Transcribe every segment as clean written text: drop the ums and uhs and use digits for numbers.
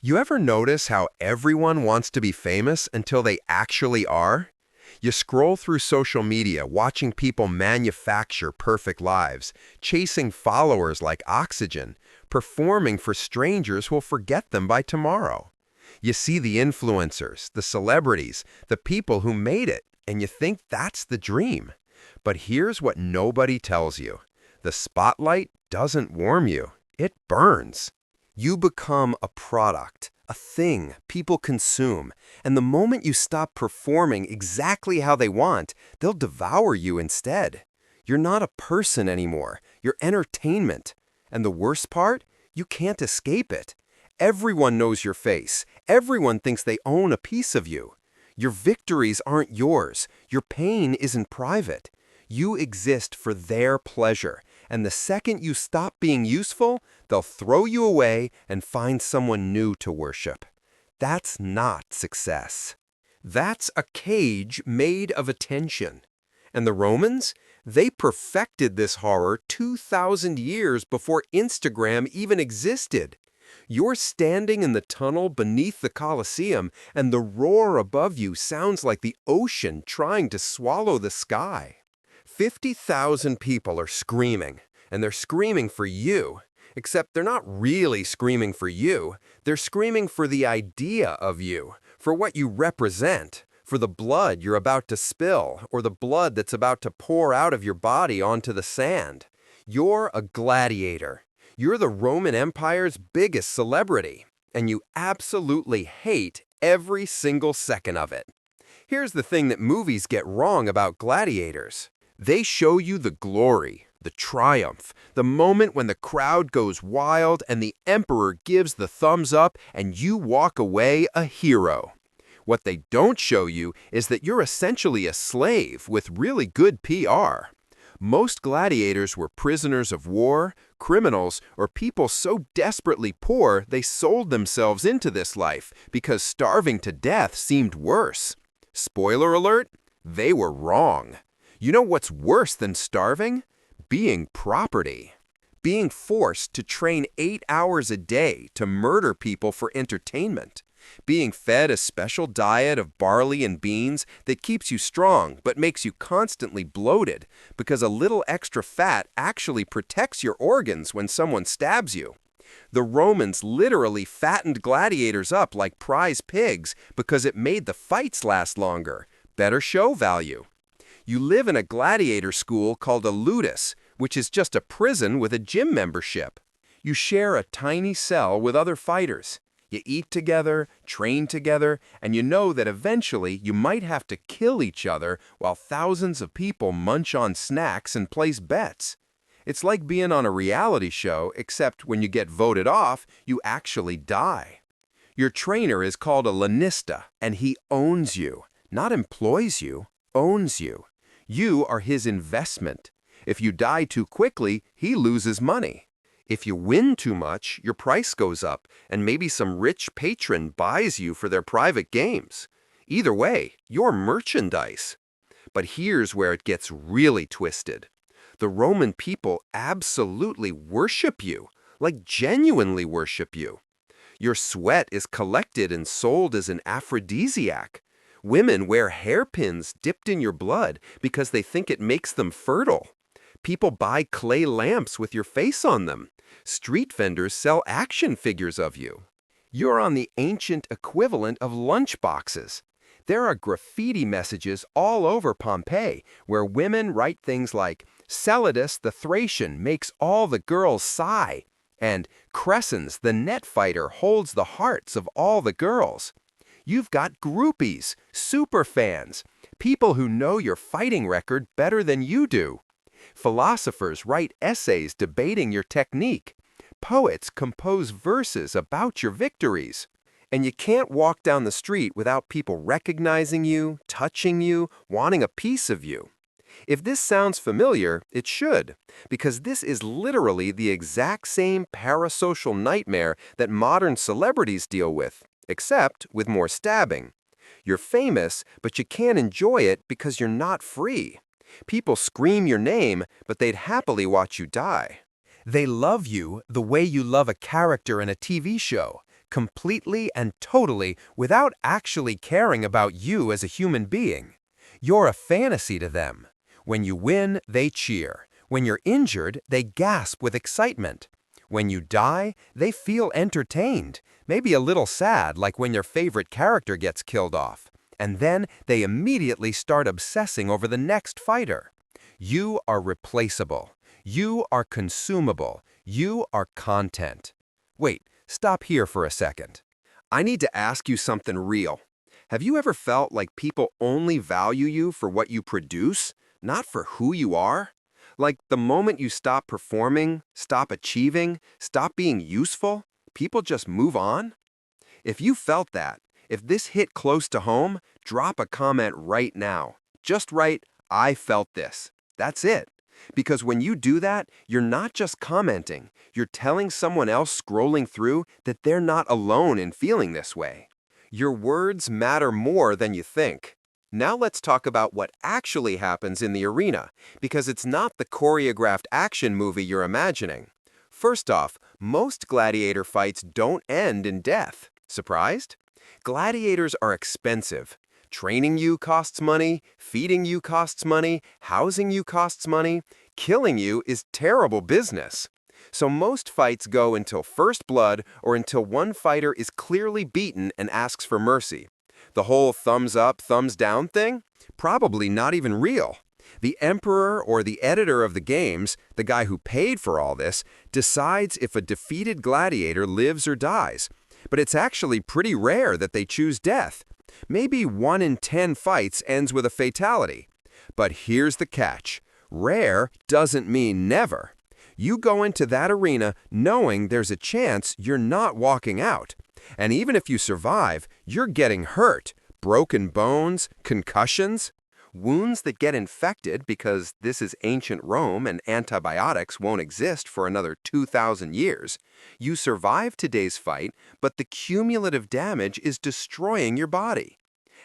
You ever notice how everyone wants to be famous until they actually are? You scroll through social media, watching people manufacture perfect lives, chasing followers like oxygen, performing for strangers who'll forget them by tomorrow. You see the influencers, the celebrities, the people who made it, and you think that's the dream. But here's what nobody tells you. The spotlight doesn't warm you, it burns. You become a product, a thing people consume, and the moment you stop performing exactly how they want, they'll devour you instead. You're not a person anymore, you're entertainment. And the worst part? You can't escape it. Everyone knows your face. Everyone thinks they own a piece of you. Your victories aren't yours. Your pain isn't private. You exist for their pleasure, and the second you stop being useful, they'll throw you away and find someone new to worship. That's not success. That's a cage made of attention. And the Romans? They perfected this horror 2,000 years before Instagram even existed. You're standing in the tunnel beneath the Colosseum, and the roar above you sounds like the ocean trying to swallow the sky. 50,000 people are screaming, and they're screaming for you. Except they're not really screaming for you. They're screaming for the idea of you, for what you represent, for the blood you're about to spill, or the blood that's about to pour out of your body onto the sand. You're a gladiator. You're the Roman Empire's biggest celebrity, and you absolutely hate every single second of it. Here's the thing that movies get wrong about gladiators. They show you the glory, the triumph, the moment when the crowd goes wild and the emperor gives the thumbs up and you walk away a hero. What they don't show you is that you're essentially a slave with really good PR. Most gladiators were prisoners of war, criminals, or people so desperately poor they sold themselves into this life because starving to death seemed worse. Spoiler alert, they were wrong. You know what's worse than starving? Being property. Being forced to train 8 hours a day to murder people for entertainment. Being fed a special diet of barley and beans that keeps you strong but makes you constantly bloated because a little extra fat actually protects your organs when someone stabs you. The Romans literally fattened gladiators up like prize pigs because it made the fights last longer. Better show value. You live in a gladiator school called a ludus, which is just a prison with a gym membership. You share a tiny cell with other fighters. You eat together, train together, and you know that eventually you might have to kill each other while thousands of people munch on snacks and place bets. It's like being on a reality show, except when you get voted off, you actually die. Your trainer is called a lanista, and he owns you, not employs you, owns you. You are his investment. If you die too quickly, he loses money. If you win too much, your price goes up, and maybe some rich patron buys you for their private games. Either way, you're merchandise. But here's where it gets really twisted. The Roman people absolutely worship you, like genuinely worship you. Your sweat is collected and sold as an aphrodisiac. Women wear hairpins dipped in your blood because they think it makes them fertile. People buy clay lamps with your face on them. Street vendors sell action figures of you. You're on the ancient equivalent of lunchboxes. There are graffiti messages all over Pompeii where women write things like, "Celadus the Thracian makes all the girls sigh," and "Crescens the net fighter holds the hearts of all the girls." You've got groupies, superfans, people who know your fighting record better than you do. Philosophers write essays debating your technique. Poets compose verses about your victories. And you can't walk down the street without people recognizing you, touching you, wanting a piece of you. If this sounds familiar, it should, because this is literally the exact same parasocial nightmare that modern celebrities deal with, except with more stabbing. You're famous, but you can't enjoy it because you're not free. People scream your name, but they'd happily watch you die. They love you the way you love a character in a TV show, completely and totally without actually caring about you as a human being. You're a fantasy to them. When you win, they cheer. When you're injured, they gasp with excitement. When you die, they feel entertained, maybe a little sad like when your favorite character gets killed off. And then they immediately start obsessing over the next fighter. You are replaceable. You are consumable. You are content. Wait, stop here for a second. I need to ask you something real. Have you ever felt like people only value you for what you produce, not for who you are? Like the moment you stop performing, stop achieving, stop being useful, people just move on? If you felt that, if this hit close to home, drop a comment right now. Just write, "I felt this." That's it. Because when you do that, you're not just commenting, you're telling someone else scrolling through that they're not alone in feeling this way. Your words matter more than you think. Now let's talk about what actually happens in the arena, because it's not the choreographed action movie you're imagining. First off, most gladiator fights don't end in death. Surprised? Gladiators are expensive. Training you costs money, feeding you costs money, housing you costs money. Killing you is terrible business. So most fights go until first blood or until one fighter is clearly beaten and asks for mercy. The whole thumbs up, thumbs down thing? Probably not even real. The emperor or the editor of the games, the guy who paid for all this, decides if a defeated gladiator lives or dies. But it's actually pretty rare that they choose death. Maybe 1 in 10 fights ends with a fatality. But here's the catch. Rare doesn't mean never. You go into that arena knowing there's a chance you're not walking out. And even if you survive, you're getting hurt. Broken bones, concussions, wounds that get infected because this is ancient Rome and antibiotics won't exist for another 2,000 years. You survive today's fight, but the cumulative damage is destroying your body.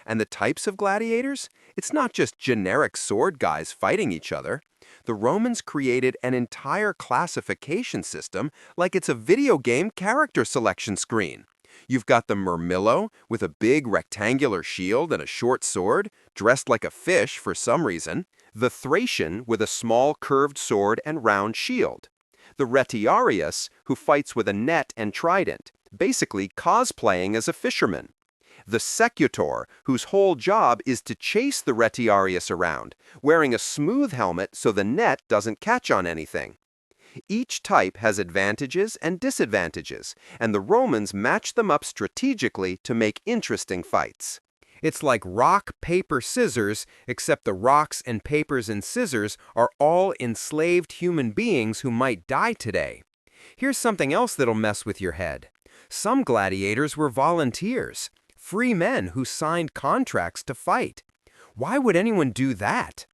And the types of gladiators? It's not just generic sword guys fighting each other. The Romans created an entire classification system like it's a video game character selection screen. You've got the Murmillo with a big rectangular shield and a short sword, dressed like a fish for some reason. The Thracian with a small curved sword and round shield. The Retiarius, who fights with a net and trident, basically cosplaying as a fisherman. The Secutor, whose whole job is to chase the Retiarius around, wearing a smooth helmet so the net doesn't catch on anything. Each type has advantages and disadvantages, and the Romans matched them up strategically to make interesting fights. It's like rock, paper, scissors, except the rocks and papers and scissors are all enslaved human beings who might die today. Here's something else that'll mess with your head. Some gladiators were volunteers, free men who signed contracts to fight. Why would anyone do that?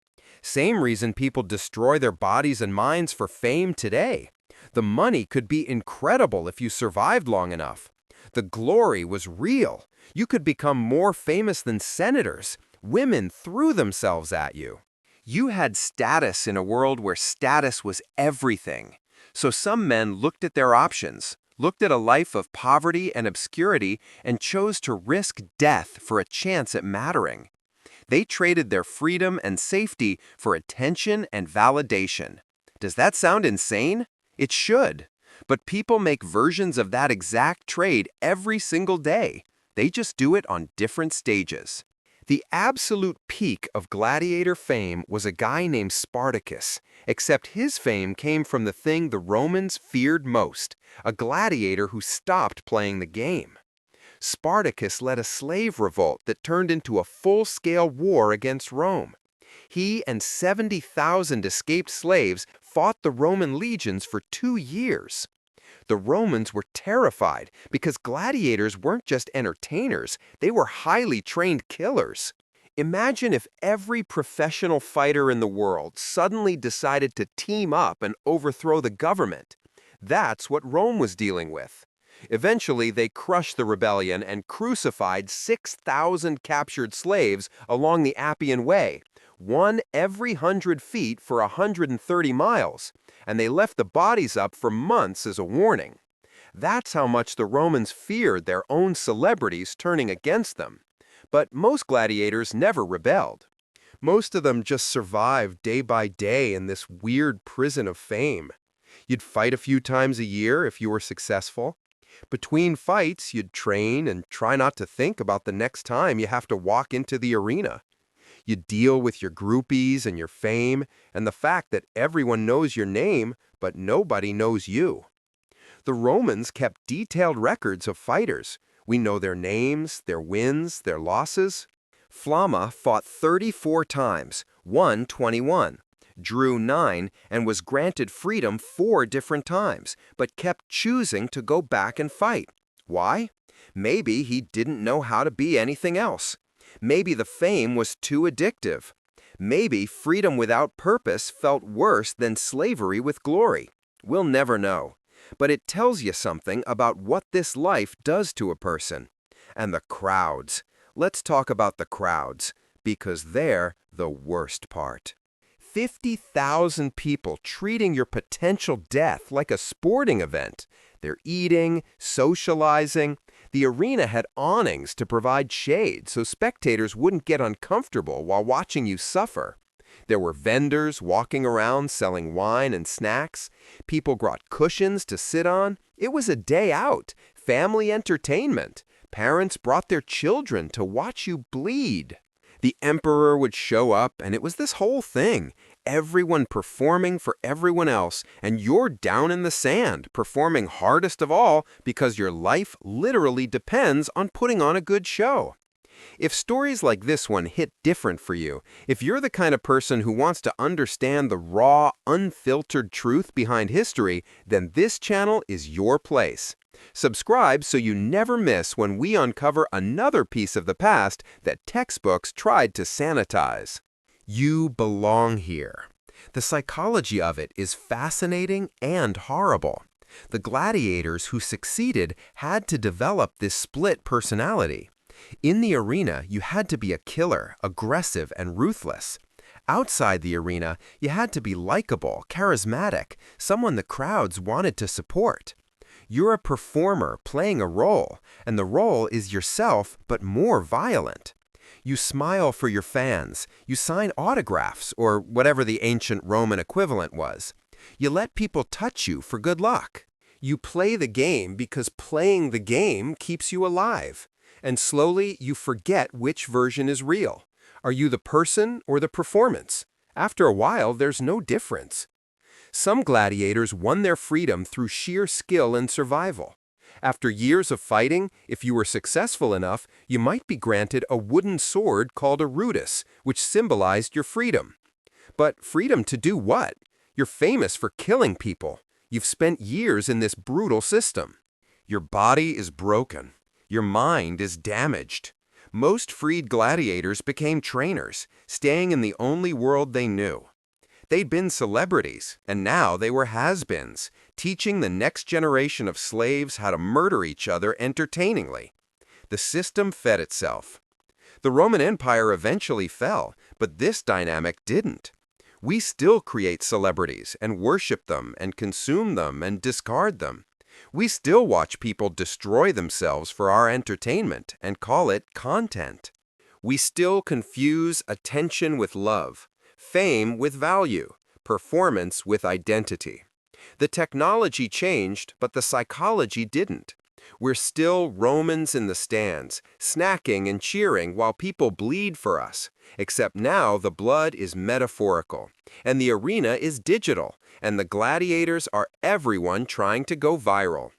Same reason people destroy their bodies and minds for fame today. The money could be incredible if you survived long enough. The glory was real. You could become more famous than senators. Women threw themselves at you. You had status in a world where status was everything. So some men looked at their options, looked at a life of poverty and obscurity, and chose to risk death for a chance at mattering. They traded their freedom and safety for attention and validation. Does that sound insane? It should. But people make versions of that exact trade every single day. They just do it on different stages. The absolute peak of gladiator fame was a guy named Spartacus, except his fame came from the thing the Romans feared most, a gladiator who stopped playing the game. Spartacus led a slave revolt that turned into a full-scale war against Rome. He and 70,000 escaped slaves fought the Roman legions for 2 years. The Romans were terrified because gladiators weren't just entertainers, they were highly trained killers. Imagine if every professional fighter in the world suddenly decided to team up and overthrow the government. That's what Rome was dealing with. Eventually, they crushed the rebellion and crucified 6,000 captured slaves along the Appian Way, one every 100 feet for 130 miles, and they left the bodies up for months as a warning. That's how much the Romans feared their own celebrities turning against them. But most gladiators never rebelled. Most of them just survived day by day in this weird prison of fame. You'd fight a few times a year if you were successful. Between fights, you'd train and try not to think about the next time you have to walk into the arena. You deal with your groupies and your fame and the fact that everyone knows your name, but nobody knows you. The Romans kept detailed records of fighters. We know their names, their wins, their losses. Flamma fought 34 times, won 21, drew 9, and was granted freedom 4 different times, but kept choosing to go back and fight. Why? Maybe he didn't know how to be anything else. Maybe the fame was too addictive. Maybe freedom without purpose felt worse than slavery with glory. We'll never know. But it tells you something about what this life does to a person. And the crowds. Let's talk about the crowds, because they're the worst part. 50,000 people treating your potential death like a sporting event. They're eating, socializing. The arena had awnings to provide shade so spectators wouldn't get uncomfortable while watching you suffer. There were vendors walking around selling wine and snacks. People brought cushions to sit on. It was a day out, family entertainment. Parents brought their children to watch you bleed. The emperor would show up, and it was this whole thing. Everyone performing for everyone else, and you're down in the sand, performing hardest of all because your life literally depends on putting on a good show. If stories like this one hit different for you, if you're the kind of person who wants to understand the raw, unfiltered truth behind history, then this channel is your place. Subscribe so you never miss when we uncover another piece of the past that textbooks tried to sanitize. You belong here. The psychology of it is fascinating and horrible. The gladiators who succeeded had to develop this split personality. In the arena, you had to be a killer, aggressive, and ruthless. Outside the arena, you had to be likable, charismatic, someone the crowds wanted to support. You're a performer playing a role, and the role is yourself, but more violent. You smile for your fans, you sign autographs, or whatever the ancient Roman equivalent was. You let people touch you for good luck. You play the game because playing the game keeps you alive. And slowly you forget which version is real. Are you the person or the performance? After a while, there's no difference. Some gladiators won their freedom through sheer skill and survival. After years of fighting, if you were successful enough, you might be granted a wooden sword called a rudis, which symbolized your freedom. But freedom to do what? You're famous for killing people. You've spent years in this brutal system. Your body is broken. Your mind is damaged. Most freed gladiators became trainers, staying in the only world they knew. They'd been celebrities, and now they were has-beens, teaching the next generation of slaves how to murder each other entertainingly. The system fed itself. The Roman Empire eventually fell, but this dynamic didn't. We still create celebrities and worship them and consume them and discard them. We still watch people destroy themselves for our entertainment and call it content. We still confuse attention with love, fame with value, performance with identity. The technology changed, but the psychology didn't. We're still Romans in the stands, snacking and cheering while people bleed for us. Except now the blood is metaphorical, and the arena is digital, and the gladiators are everyone trying to go viral.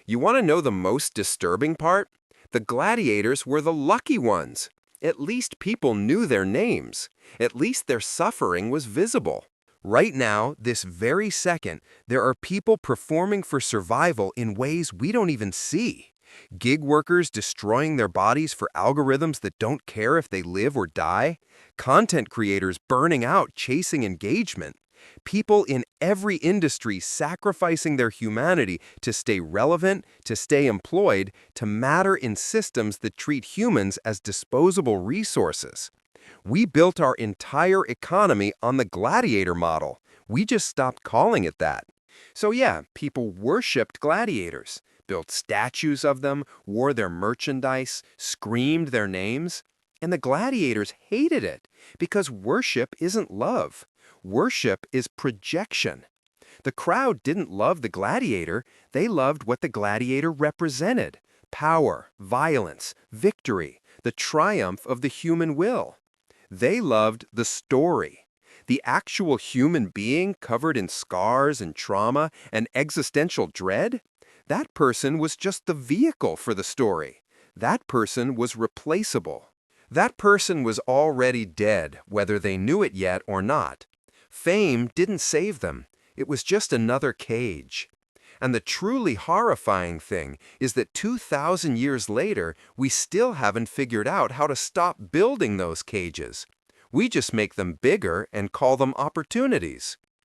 You want to know the most disturbing part? The gladiators were the lucky ones. At least people knew their names. At least their suffering was visible. Right now, this very second, there are people performing for survival in ways we don't even see. Gig workers destroying their bodies for algorithms that don't care if they live or die. Content creators burning out chasing engagement. People in every industry sacrificing their humanity to stay relevant, to stay employed, to matter in systems that treat humans as disposable resources. We built our entire economy on the gladiator model. We just stopped calling it that. So yeah, people worshipped gladiators. built statues of them, wore their merchandise, screamed their names. And the gladiators hated it because worship isn't love. Worship is projection. The crowd didn't love the gladiator, they loved what the gladiator represented: power, violence, victory, the triumph of the human will. They loved the story. The actual human being covered in scars and trauma and existential dread? That person was just the vehicle for the story. That person was replaceable. That person was already dead, whether they knew it yet or not. Fame didn't save them. It was just another cage. And the truly horrifying thing is that 2,000 years later, we still haven't figured out how to stop building those cages. We just make them bigger and call them opportunities.